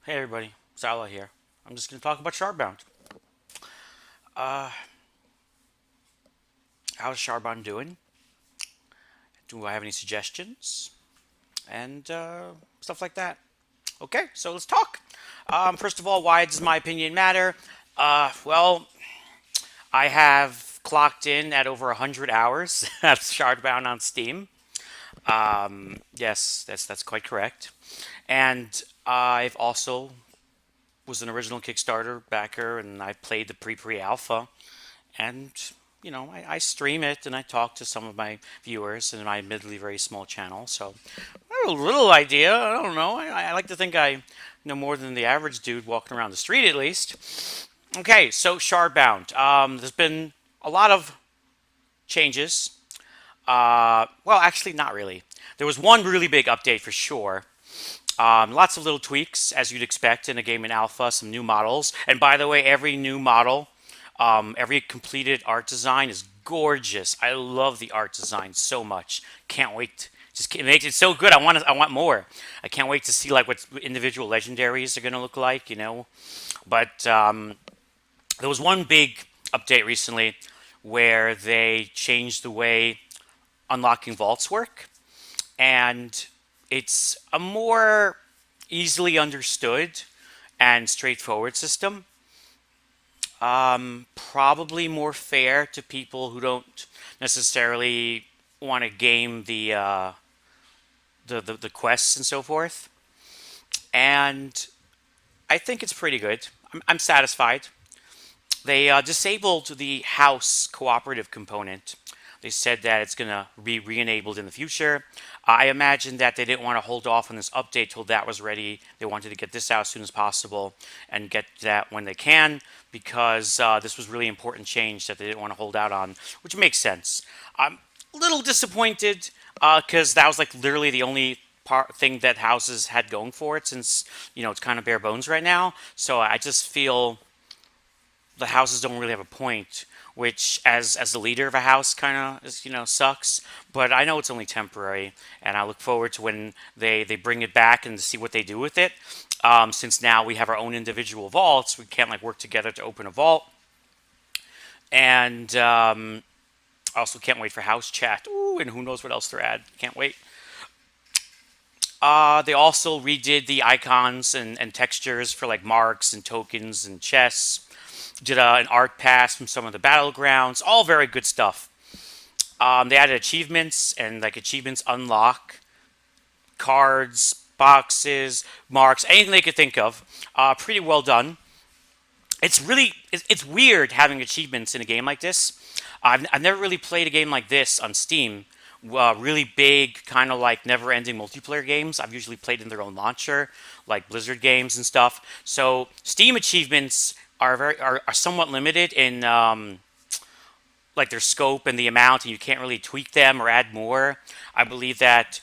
Hey everybody, Zhylaw here. I'm just going to talk about Shardbound. Uh, how's Shardbound doing? Do I have any suggestions? And stuff like that. Okay, so let's talk. First of all, why does my opinion matter? Well, I have clocked in at over 100 hours of Shardbound on Steam. Yes, that's quite correct. And I've also was an original Kickstarter backer, and I played the pre-alpha. And I stream it and I talk to some of my viewers in my admittedly very small channel. So I have a little idea. I don't know. I like to think I know more than the average dude walking around the street, at least. Okay, so Shardbound. There's been a lot of changes. Well, actually, not really. There was one really big update for sure. Lots of little tweaks, as you'd expect in a game in alpha, some new models. And by the way, every new model, every completed art design is gorgeous. I love the art design so much. Can't wait. It makes it so good. I want more. I can't wait to see like what individual legendaries are going to look like. But there was one big update recently where they changed the way unlocking vaults work, and it's a more easily understood and straightforward system. Probably more fair to people who don't necessarily want to game the quests and so forth. And I think it's pretty good. I'm satisfied. They disabled the house cooperative component. They said that it's going to be re-enabled in the future. I imagine that they didn't want to hold off on this update till that was ready. They wanted to get this out as soon as possible and get that when they can, because this was really important change that they didn't want to hold out on, which makes sense. I'm a little disappointed because that was like literally the only thing that houses had going for it, since it's kind of bare bones right now. So I just feel the houses don't really have a point, which as the leader of a house kind of sucks. But I know it's only temporary, and I look forward to when they bring it back and to see what they do with it. Since now we have our own individual vaults, we can't like work together to open a vault. And I also can't wait for house chat. Ooh, and who knows what else they're add. Can't wait. They also redid the icons and textures for like marks and tokens and chests. Did an art pass from some of the battlegrounds. All very good stuff. They added achievements, and like achievements unlock cards, boxes, marks, anything they could think of. Pretty well done. It's weird having achievements in a game like this. I've never really played a game like this on Steam. Really big, kind of like never-ending multiplayer games. I've usually played in their own launcher, like Blizzard games and stuff. So Steam achievements are somewhat limited in like their scope and the amount, and you can't really tweak them or add more. I believe that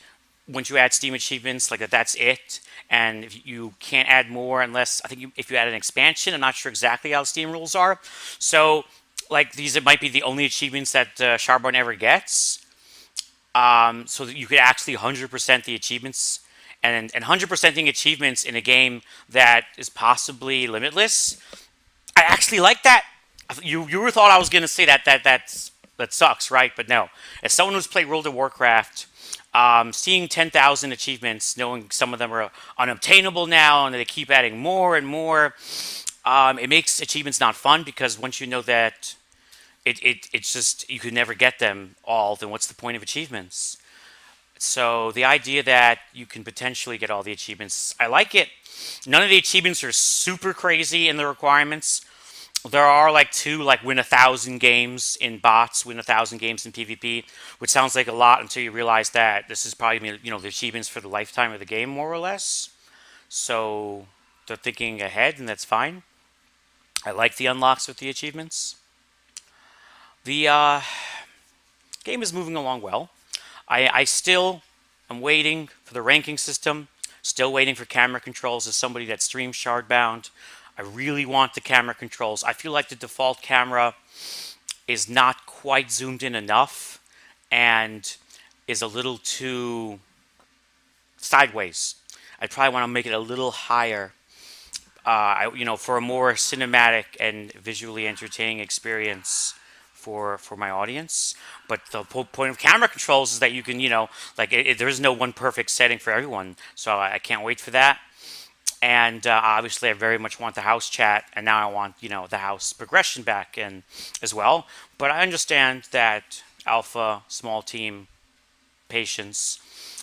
once you add Steam achievements, like that's it, and if you can't add more unless if you add an expansion. I'm not sure exactly how Steam rules are. So like these, it might be the only achievements that Shardbound ever gets. So that you could actually 100% the achievements, and 100%ing achievements in a game that is possibly limitless. I actually like that. You thought I was gonna say that sucks, right? But no. As someone who's played World of Warcraft, seeing 10,000 achievements, knowing some of them are unobtainable now, and they keep adding more and more, it makes achievements not fun, because once you know that it's just you could never get them all, then what's the point of achievements? So the idea that you can potentially get all the achievements, I like it. None of the achievements are super crazy in the requirements. There are like two, like win 1,000 games in bots, win 1,000 games in PvP, which sounds like a lot until you realize that this is probably the achievements for the lifetime of the game, more or less. So they're thinking ahead, and that's fine. I like the unlocks with the achievements. The game is moving along well. I still am waiting for the ranking system. Still waiting for camera controls. As somebody that streams Shardbound, I really want the camera controls. I feel like the default camera is not quite zoomed in enough and is a little too sideways. I probably want to make it a little higher. for a more cinematic and visually entertaining experience for my audience. But the whole point of camera controls is that you can, there is no one perfect setting for everyone. So I can't wait for that. And obviously, I very much want the house chat, and now I want the house progression back in as well. But I understand that alpha, small team, patience,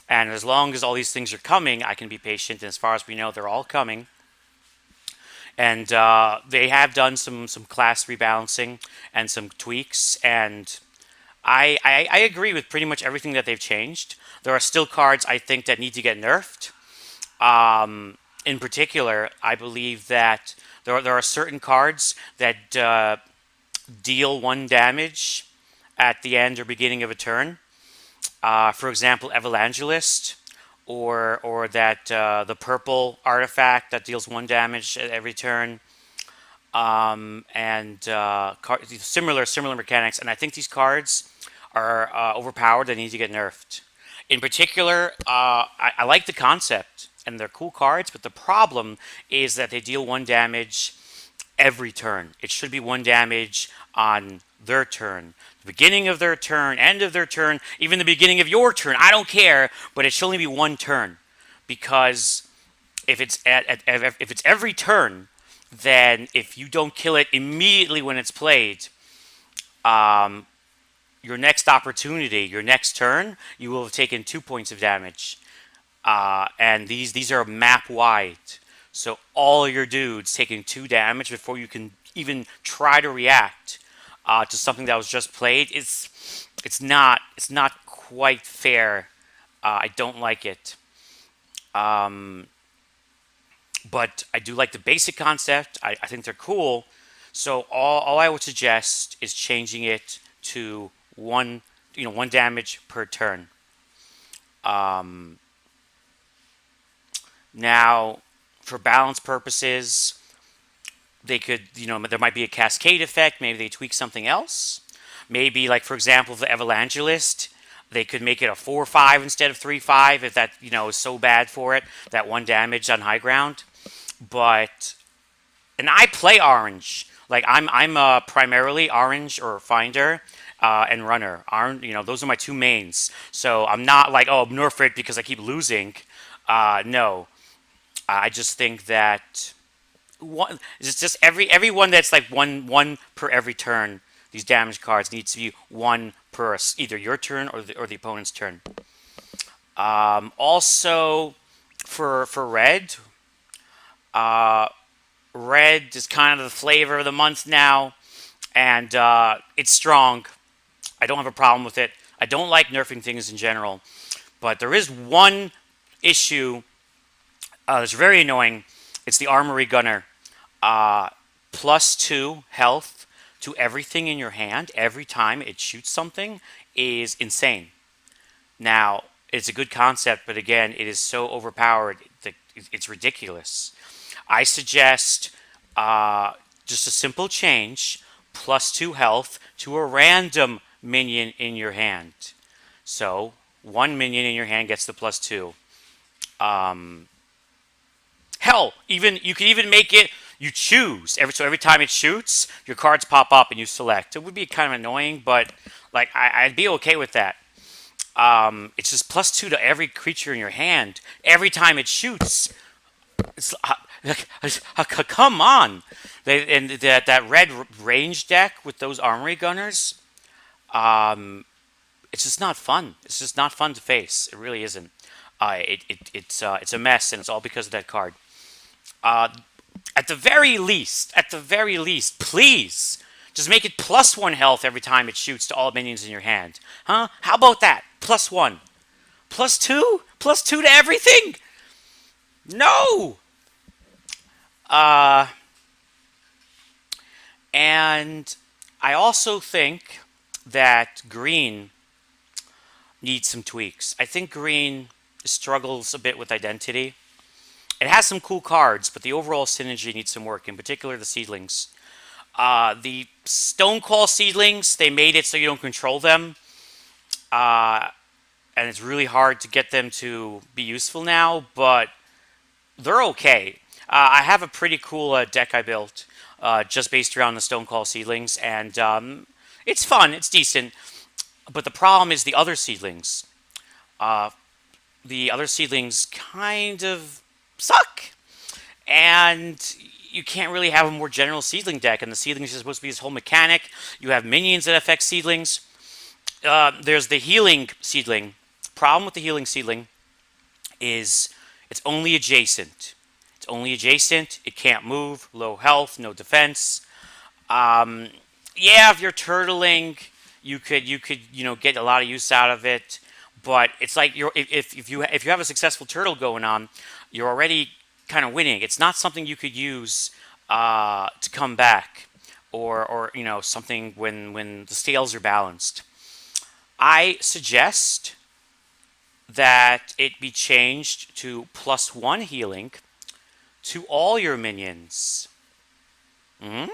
and as long as all these things are coming, I can be patient. And as far as we know, they're all coming. And they have done some class rebalancing and some tweaks, and I agree with pretty much everything that they've changed. There are still cards I think that need to get nerfed. In particular, I believe that there are certain cards that deal 1 damage at the end or beginning of a turn. For example, Evangelist, or that the purple artifact that deals 1 damage at every turn, and similar mechanics. And I think these cards are overpowered. They need to get nerfed. In particular, I like the concept, and they're cool cards, but the problem is that they deal 1 damage every turn. It should be 1 damage on their turn, the beginning of their turn, end of their turn, even the beginning of your turn. I don't care, but it should only be 1 turn, because if it's if it's every turn, then if you don't kill it immediately when it's played, your next opportunity, your next turn, you will have taken 2 points of damage. And these are map wide. So all your dudes taking 2 damage before you can even try to react to something that was just played. It's not quite fair. I don't like it. But I do like the basic concept. I think they're cool. So all I would suggest is changing it to 1 damage per turn. Now, for balance purposes, they could, there might be a cascade effect. Maybe they tweak something else. Maybe, like, for example, the Evangelist, they could make it a 4/5 instead of 3/5 if that, is so bad for it, that 1 damage on high ground. But, and I play orange. Like, I'm primarily orange or finder and runner. Those are my two mains. So I'm not like, oh, nerf it because I keep losing. No. I just think that it's just everyone that's like one per every turn. These damage cards need to be 1 per either your turn or the opponent's turn. Also, for red, red is kind of the flavor of the month now, and it's strong. I don't have a problem with it. I don't like nerfing things in general, but there is one issue that's very annoying. It's the Armory Gunner. +2 health to everything in your hand every time it shoots something is insane. Now, it's a good concept, but again, it is so overpowered that it's ridiculous. I suggest just a simple change, +2 health to a random minion in your hand. So, one minion in your hand gets the +2. Hell, you can even make it, you choose. Every time it shoots, your cards pop up and you select. It would be kind of annoying, but like I'd be okay with that. It's just +2 to every creature in your hand every time it shoots. It's come on. And that red range deck with those Armory Gunners, it's just not fun. It's just not fun to face. It really isn't. It's a mess, and it's all because of that card. At the very least, please just make it +1 health every time it shoots to all minions in your hand. Huh? How about that? +1. +2? +2 to everything? No! And I also think that green needs some tweaks. I think green struggles a bit with identity. It has some cool cards, but the overall synergy needs some work, in particular the seedlings. The Stoneclaw seedlings, they made it so you don't control them. And it's really hard to get them to be useful now, but they're okay. I have a pretty cool deck I built just based around the Stonecall seedlings, and it's fun. It's decent. But the problem is the other seedlings. The other seedlings kind of suck, and you can't really have a more general seedling deck. And the seedlings are supposed to be this whole mechanic. You have minions that affect seedlings. There's the healing seedling. Problem with the healing seedling is it's only adjacent. It's only adjacent. It can't move. Low health, no defense. Yeah, if you're turtling, you could get a lot of use out of it. But it's like if you have a successful turtle going on, you're already kind of winning. It's not something you could use to come back, or something when the scales are balanced. I suggest that it be changed to +1 healing to all your minions. Mm?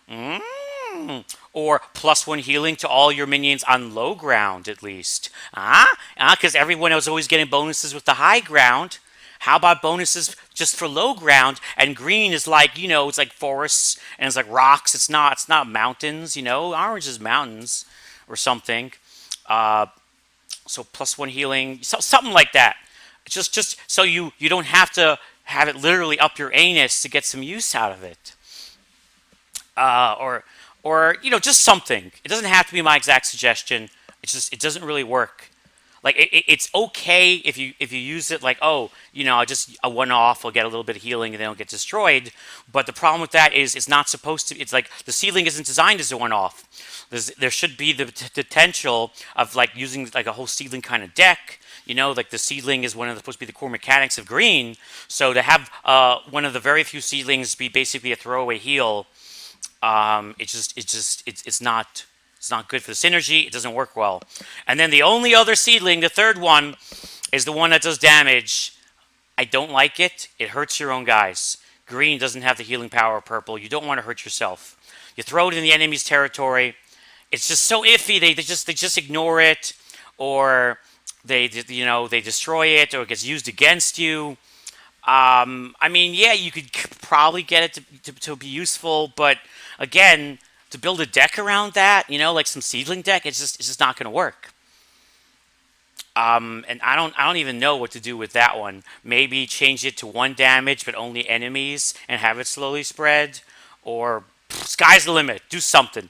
Mm. Or +1 healing to all your minions on low ground, at least. Because everyone was always getting bonuses with the high ground. How about bonuses just for low ground? And green is like, it's like forests and it's like rocks. It's not mountains, Orange is mountains or something. So +1 healing, something like that. Just so you don't have to have it literally up your anus to get some use out of it. Or just something. It doesn't have to be my exact suggestion. It doesn't really work. Like it's okay if you use it like, just a one-off, I'll get a little bit of healing and then I'll get destroyed. But the problem with that is it's not supposed to. It's like the seedling isn't designed as a one-off. There should be the potential of like using like a whole seedling kind of deck. Like the seedling is supposed to be the core mechanics of green. So to have one of the very few seedlings be basically a throwaway heal, it's not good for the synergy. It doesn't work well. And then the only other seedling, the third one, is the one that does damage. I don't like it. It hurts your own guys. Green doesn't have the healing power of purple. You don't want to hurt yourself. You throw it in the enemy's territory. It's just so iffy. They just ignore it, or they destroy it, or it gets used against you. Yeah, you could probably get it to be useful, but again, to build a deck around that, like some seedling deck, it's just not going to work. And I don't even know what to do with that one. Maybe change it to 1 damage, but only enemies, and have it slowly spread, or sky's the limit. Do something.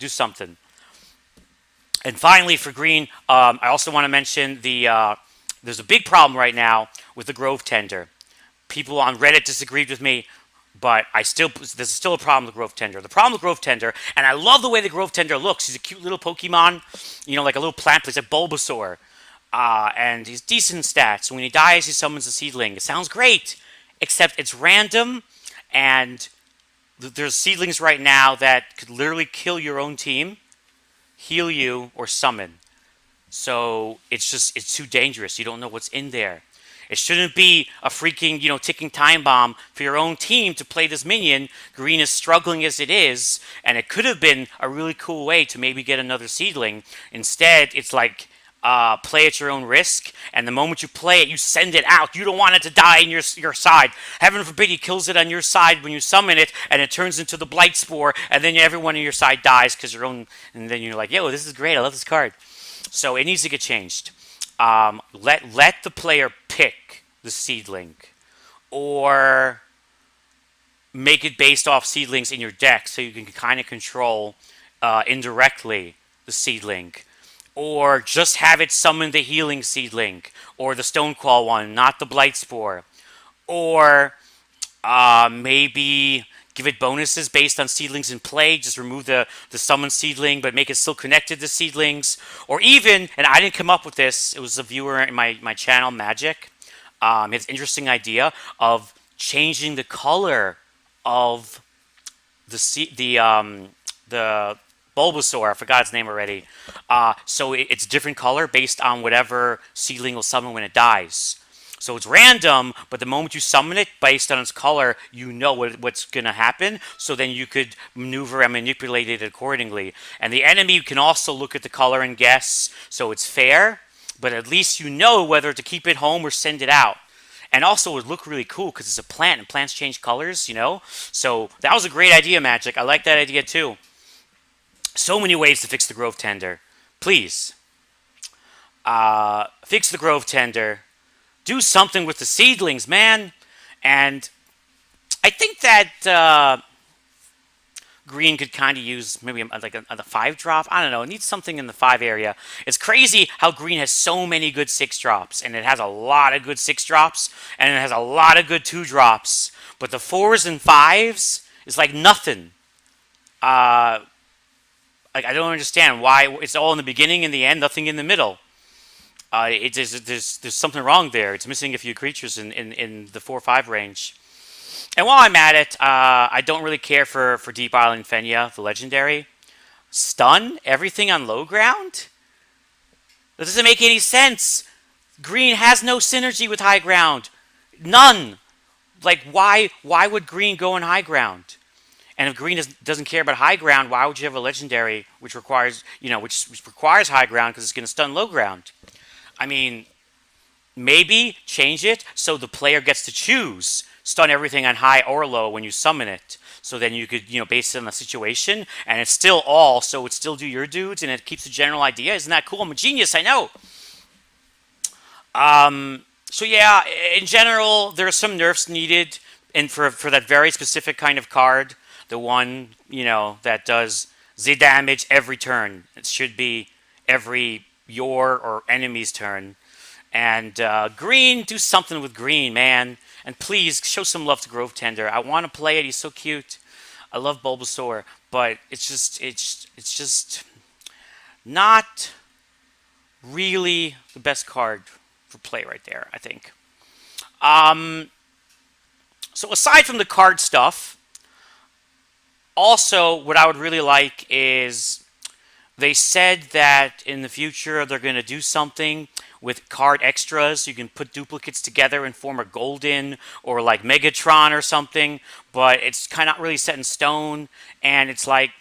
And finally, for green, I also want to mention there's a big problem right now with the Grove Tender. People on Reddit disagreed with me, but there's still a problem with Grove Tender. The problem with Grove Tender, and I love the way the Grove Tender looks. He's a cute little Pokemon, like a little plant. He's like Bulbasaur, and he's decent stats. When he dies, he summons a seedling. It sounds great, except it's random, and there's seedlings right now that could literally kill your own team, heal you, or summon. So it's too dangerous. You don't know what's in there. It shouldn't be a freaking, ticking time bomb for your own team to play this minion. Green is struggling as it is, and it could have been a really cool way to maybe get another seedling. Instead, it's like play at your own risk, and the moment you play it, you send it out. You don't want it to die on your side. Heaven forbid he kills it on your side when you summon it, and it turns into the Blight Spore, and then everyone on your side dies because your own. And then you're like, yo, this is great. I love this card. So it needs to get changed. Let the player pick the seedling, or make it based off seedlings in your deck, so you can kind of control indirectly the seedling. Or just have it summon the healing seedling, or the Stonecall one, not the Blight Spore. Or maybe give it bonuses based on seedlings in play. Just remove the summon seedling, but make it still connected to seedlings. Or even, and I didn't come up with this, it was a viewer in my channel, Magic. He had this interesting idea of changing the color of the Bulbasaur, I forgot its name already. So it's a different color based on whatever seedling will summon when it dies. So it's random, but the moment you summon it, based on its color, you know what's going to happen. So then you could maneuver and manipulate it accordingly. And the enemy can also look at the color and guess, so it's fair. But at least you know whether to keep it home or send it out. and also it would look really cool because it's a plant and plants change colors, you know. So that was a great idea, Magic. I like that idea too. So many ways to fix the growth tender. Please, fix the growth tender. Do something with the seedlings, man. And I think that green could kind of use maybe like a 5 drop. I don't know. It needs something in the 5 area. It's crazy how green has so many good 6 drops, and it has a lot of good 6 drops, and it has a lot of good 2 drops. But the 4s and 5s is like nothing. Uh, like I don't understand why it's all in the beginning and the end, nothing in the middle. There's something wrong there. It's missing a few creatures in the 4-5 range. And while I'm at it, I don't really care for Deep Island Fenya, the legendary. Stun everything on low ground? That doesn't make any sense. Green has no synergy with high ground. None. Like, why would green go on high ground? And if green doesn't care about high ground, why would you have a legendary which requires, which requires high ground because it's going to stun low ground? I mean, maybe change it so the player gets to choose stun everything on high or low when you summon it. So then you could, base it on the situation, and it's still all, so it still do your dudes, and it keeps the general idea. Isn't that cool? I'm a genius, I know. So yeah, in general, there are some nerfs needed, and for that very specific kind of card, the one, that does the damage every turn. It should be every your or enemy's turn. And green, do something with green, man. And please show some love to Grove Tender. I want to play it. He's so cute. I love Bulbasaur, but it's just not really the best card for play right there, I think. So aside from the card stuff, also what I would really like is they said that in the future they're going to do something with card extras. You can put duplicates together and form a golden or like Megatron or something, but it's kind of not really set in stone. And it's like,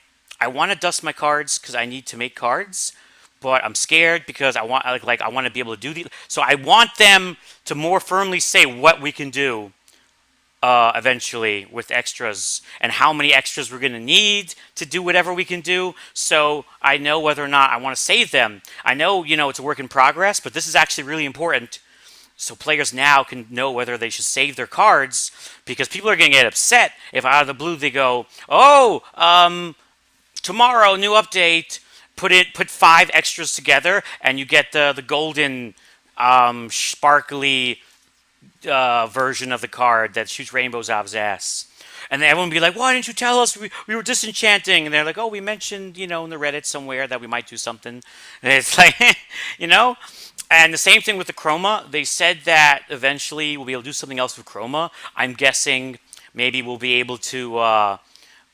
I want to dust my cards because I need to make cards, but I'm scared because I want I want to be able to do these. So I want them to more firmly say what we can do eventually with extras and how many extras we're going to need to do whatever we can do, so I know whether or not I want to save them. I know, it's a work in progress, but this is actually really important, so players now can know whether they should save their cards, because people are going to get upset if out of the blue they go, oh, tomorrow, new update, put 5 extras together, and you get the golden sparkly version of the card that shoots rainbows out of his ass. And then everyone would be like, why didn't you tell us we were disenchanting? And they're like, oh, we mentioned, in the Reddit somewhere that we might do something. And it's like, And the same thing with the Chroma. They said that eventually we'll be able to do something else with Chroma. I'm guessing maybe we'll be able to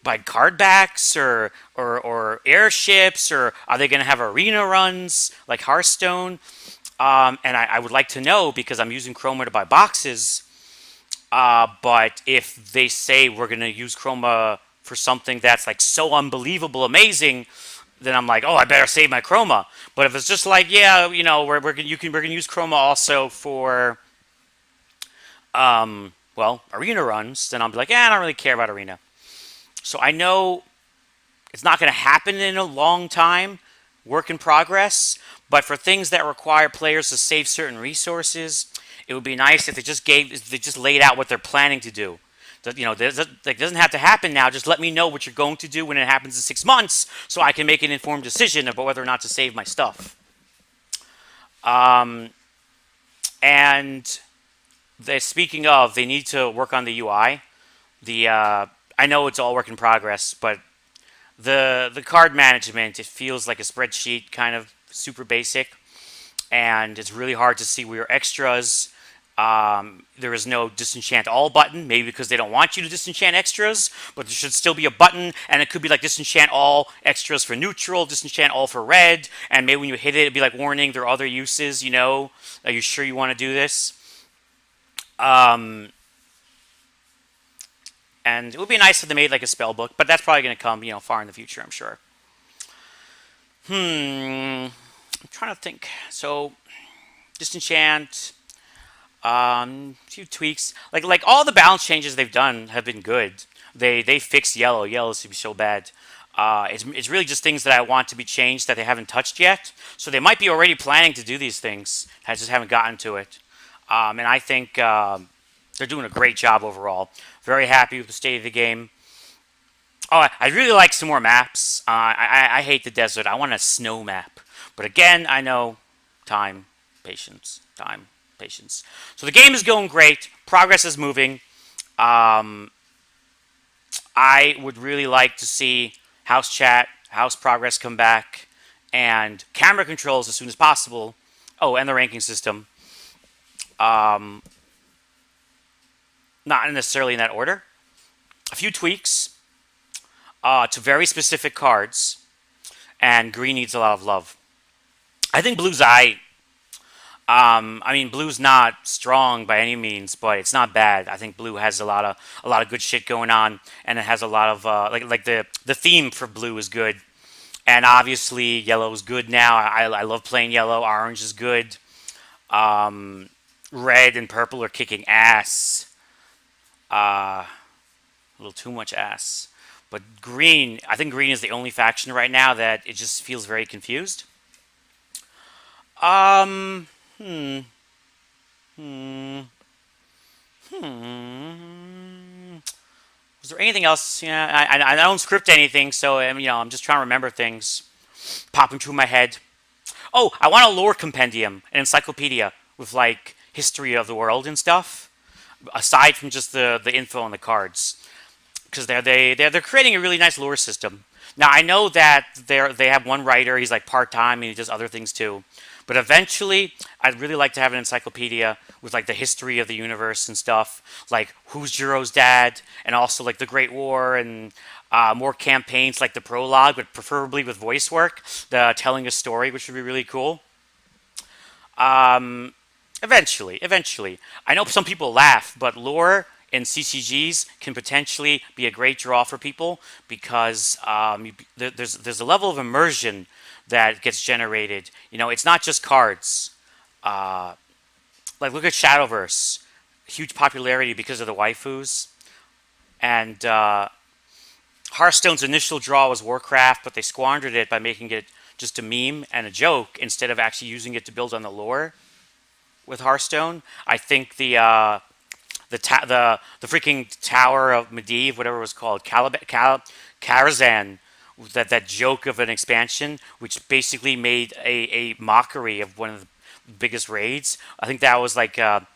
buy card backs or airships, or are they going to have arena runs like Hearthstone? And I would like to know, because I'm using Chroma to buy boxes, but if they say we're going to use Chroma for something that's like so unbelievable amazing, then I'm like, oh, I better save my Chroma. But if it's just like, yeah, we're going to use Chroma also for arena runs, then I'll be like, yeah, I don't really care about arena. So I know it's not going to happen in a long time, work in progress, but for things that require players to save certain resources, it would be nice if they just laid out what they're planning to do. That, it doesn't have to happen now. Just let me know what you're going to do when it happens in 6 months, so I can make an informed decision about whether or not to save my stuff. And speaking of, they need to work on the UI. I know it's all work in progress, but the card management, it feels like a spreadsheet, kind of super basic, and it's really hard to see where your extras. There is no disenchant all button, maybe because they don't want you to disenchant extras, but there should still be a button, and it could be like disenchant all extras for neutral, disenchant all for red, and maybe when you hit it, it'd be like, warning, there are other uses, are you sure you want to do this? And it would be nice if they made like a spell book, but that's probably going to come, far in the future, I'm sure. I'm trying to think. So, disenchant. Few tweaks. Like all the balance changes they've done have been good. They fixed yellow. Yellow used to be so bad. It's really just things that I want to be changed that they haven't touched yet. So they might be already planning to do these things. I just haven't gotten to it. And I think they're doing a great job overall. Very happy with the state of the game. Oh, I really like some more maps. I hate the desert. I want a snow map. But again, I know time, patience, time, patience. So the game is going great. Progress is moving. Um, I would really like to see house chat, house progress come back, and camera controls as soon as possible. Oh, and the ranking system. Um, Not necessarily in that order. A few tweaks to very specific cards, and green needs a lot of love. I think blue's I mean, blue's not strong by any means, but it's not bad. I think blue has a lot of good shit going on, and it has a lot of like the theme for blue is good, and obviously yellow is good now. I love playing yellow. Orange is good. Um, Red and purple are kicking ass. A little too much ass. But green, I think green is the only faction right now that it just feels very confused. Um, hmm, hmm, hmm. Was there anything else? Yeah, I don't script anything, so I'm just trying to remember things popping through my head. Oh, I want a lore compendium, an encyclopedia with like history of the world and stuff, aside from just the info on the cards, because they're creating a really nice lore system. Now I know that they have one writer. He's like part time and he does other things too. But eventually, I'd really like to have an encyclopedia with like the history of the universe and stuff, like who's Jiro's dad, and also like the Great War and more campaigns like the prologue, but preferably with voice work, the telling a story, which would be really cool. Um, eventually. I know some people laugh, but lore and CCGs can potentially be a great draw for people because there's a level of immersion that gets generated. It's not just cards. Uh, like look at Shadowverse, huge popularity because of the waifus, and Hearthstone's initial draw was Warcraft, but they squandered it by making it just a meme and a joke instead of actually using it to build on the lore with Hearthstone. I think the freaking Tower of Medivh, whatever it was called, Karazhan, that joke of an expansion, which basically made a mockery of one of the biggest raids. I think that was like the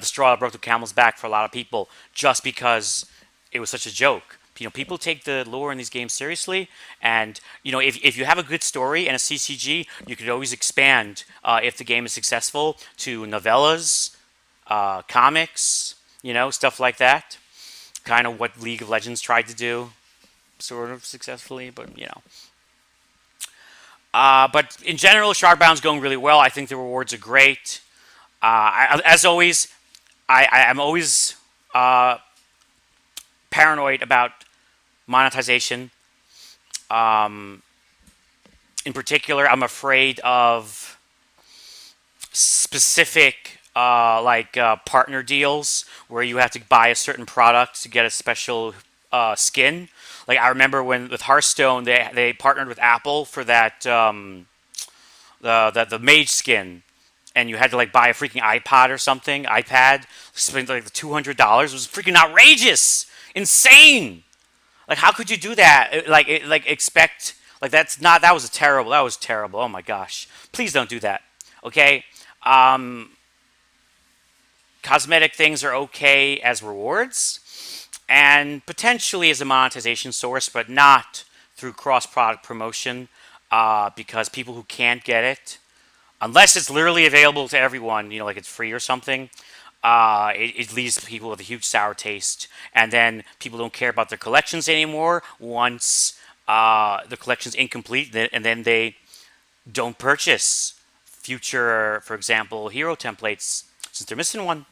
straw that broke the camel's back for a lot of people, just because it was such a joke. People take the lore in these games seriously, and if you have a good story and a CCG, you could always expand if the game is successful to novellas, comics, stuff like that. Kind of what League of Legends tried to do, sort of successfully, but. But in general, Shardbound's going really well. I think the rewards are great. As always, I'm always paranoid about monetization. Um, in particular, I'm afraid of specific partner deals where you have to buy a certain product to get a special skin. Like I remember when with Hearthstone, they partnered with Apple for that the mage skin, and you had to like buy a freaking iPod or something, iPad, spend like $200. It was freaking outrageous, insane. Like how could you do that? Expect like that was terrible. That was terrible. Oh my gosh! Please don't do that. Okay. Um, Cosmetic things are okay as rewards and potentially as a monetization source, but not through cross product promotion because people who can't get it, unless it's literally available to everyone, like it's free or something, it leaves people with a huge sour taste. And then people don't care about their collections anymore once the collection's incomplete, and then they don't purchase future, for example, hero templates since they're missing one.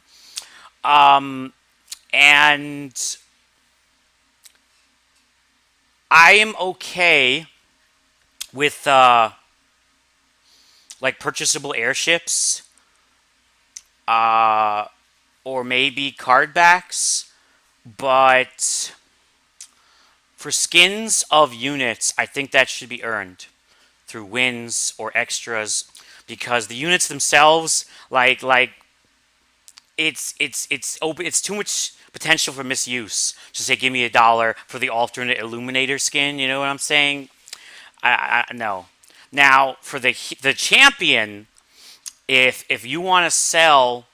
Um, and I am okay with like purchasable airships uh, or maybe card backs. But for skins of units, I think that should be earned through wins or extras, because the units themselves, it's open. It's too much potential for misuse. Just say, give me $1 for the alternate Illuminator skin. You know what I'm saying? No. Now for the champion, if you want to sell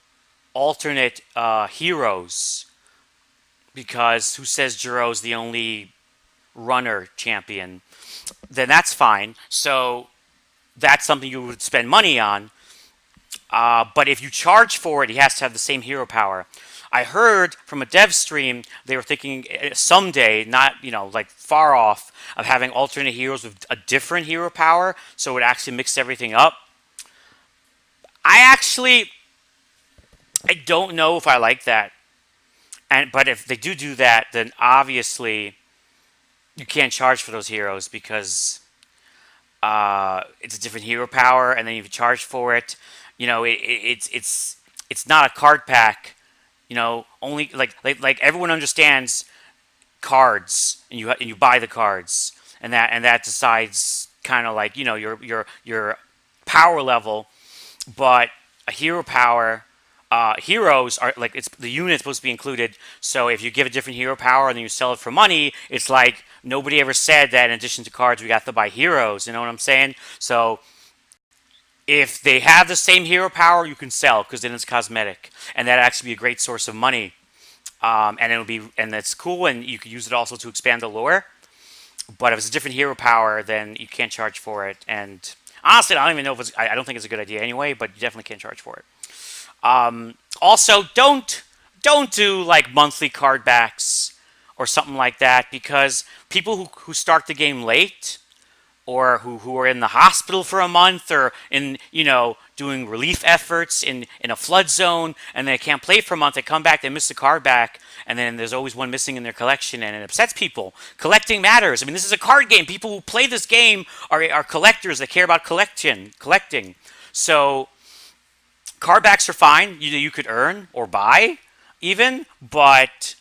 alternate heroes, because who says Jiro's the only runner champion, then that's fine. So that's something you would spend money on. But if you charge for it, he has to have the same hero power. I heard from a dev stream they were thinking someday, not like far off, of having alternate heroes with a different hero power, so it would actually mix everything up. I actually, I don't know if I like that. But if they do that, then obviously you can't charge for those heroes, because it's a different hero power, and then you charge for it. It's not a card pack. Only like everyone understands cards, and you buy the cards, and that decides kind of like your power level. But a hero power, heroes are like, it's the unit's supposed to be included. So if you give a different hero power and then you sell it for money, it's like nobody ever said that in addition to cards we got to buy heroes. You know what I'm saying? So if they have the same hero power, you can sell, because then it's cosmetic, and that actually be a great source of money. And that's cool, and you can use it also to expand the lore. But if it's a different hero power, then you can't charge for it. And honestly, I don't even know if it's. I don't think it's a good idea anyway. But you definitely can't charge for it. Also, don't do like monthly card backs or something like that, because people who start the game late, or who are in the hospital for a month, or in doing relief efforts in a flood zone, and they can't play for a month, they come back, they miss the card back, and then there's always one missing in their collection, and it upsets people. Collecting matters. I mean, this is a card game. People who play this game are collectors that care about collecting. So card backs are fine. You could earn or buy even, but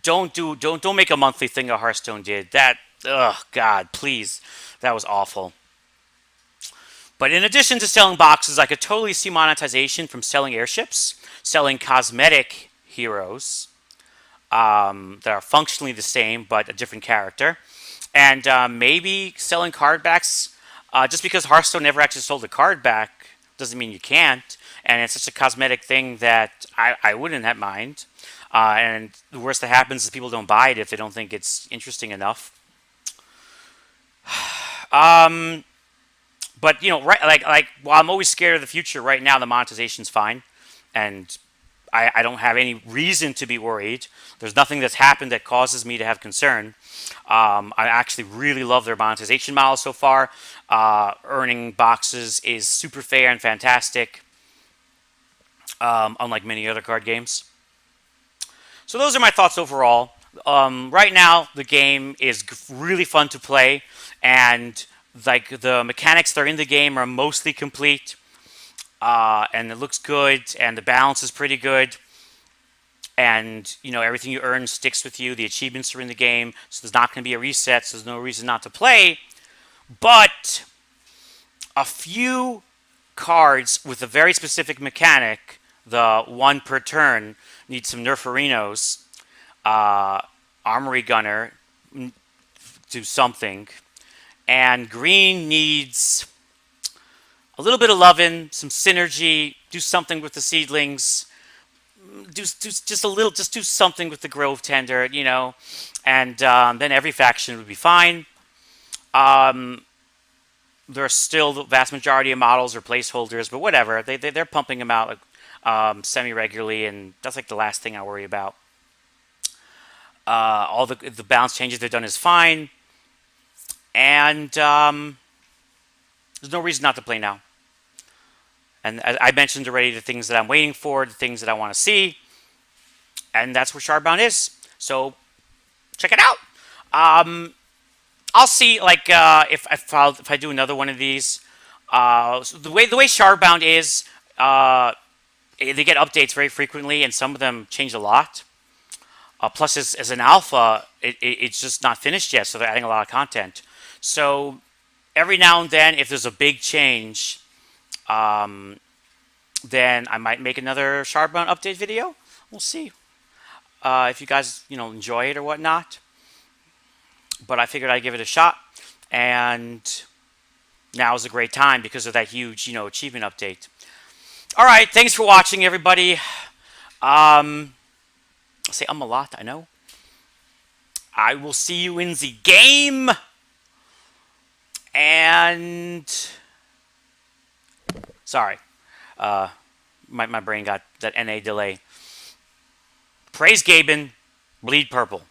don't make a monthly thing that Hearthstone did. That, oh God, please, that was awful. But in addition to selling boxes, I could totally see monetization from selling airships, selling cosmetic heroes that are functionally the same but a different character, and maybe selling card backs. Just because Hearthstone never actually sold a card back doesn't mean you can't, and it's such a cosmetic thing that I wouldn't have mind. And the worst that happens is people don't buy it if they don't think it's interesting enough. But right, like while I'm always scared of the future, right now the monetization's fine, and I don't have any reason to be worried. There's nothing that's happened that causes me to have concern. I actually really love their monetization model so far. Earning boxes is super fair and fantastic, unlike many other card games. So those are my thoughts overall. Right now, the game is really fun to play, and like the mechanics that are in the game are mostly complete, and it looks good, and the balance is pretty good, and everything you earn sticks with you. The achievements are in the game, so there's not going to be a reset, so there's no reason not to play. But a few cards with a very specific mechanic, the one per turn, need some nerferinos. Armory Gunner, do something. And green needs a little bit of loving, some synergy, do something with the seedlings, do something with the Grove Tender, and then every faction would be fine. There are still the vast majority of models or placeholders, but whatever. They're pumping them out semi-regularly, and that's like the last thing I worry about. All the balance changes they've done is fine, and there's no reason not to play now. And I mentioned already the things that I'm waiting for, the things that I want to see, and that's where Shardbound is. So check it out. I'll see, like, if I do another one of these. So the way Shardbound is, they get updates very frequently, and some of them change a lot. Plus, as an alpha, it's just not finished yet, so they're adding a lot of content. So every now and then, if there's a big change, then I might make another Shardbound update video. We'll see if you guys enjoy it or whatnot. But I figured I'd give it a shot, and now is a great time because of that huge achievement update. All right, thanks for watching, everybody. I say a lot, I know. I will see you in the game. And sorry, my brain got that NA delay. Praise Gaben, bleed purple.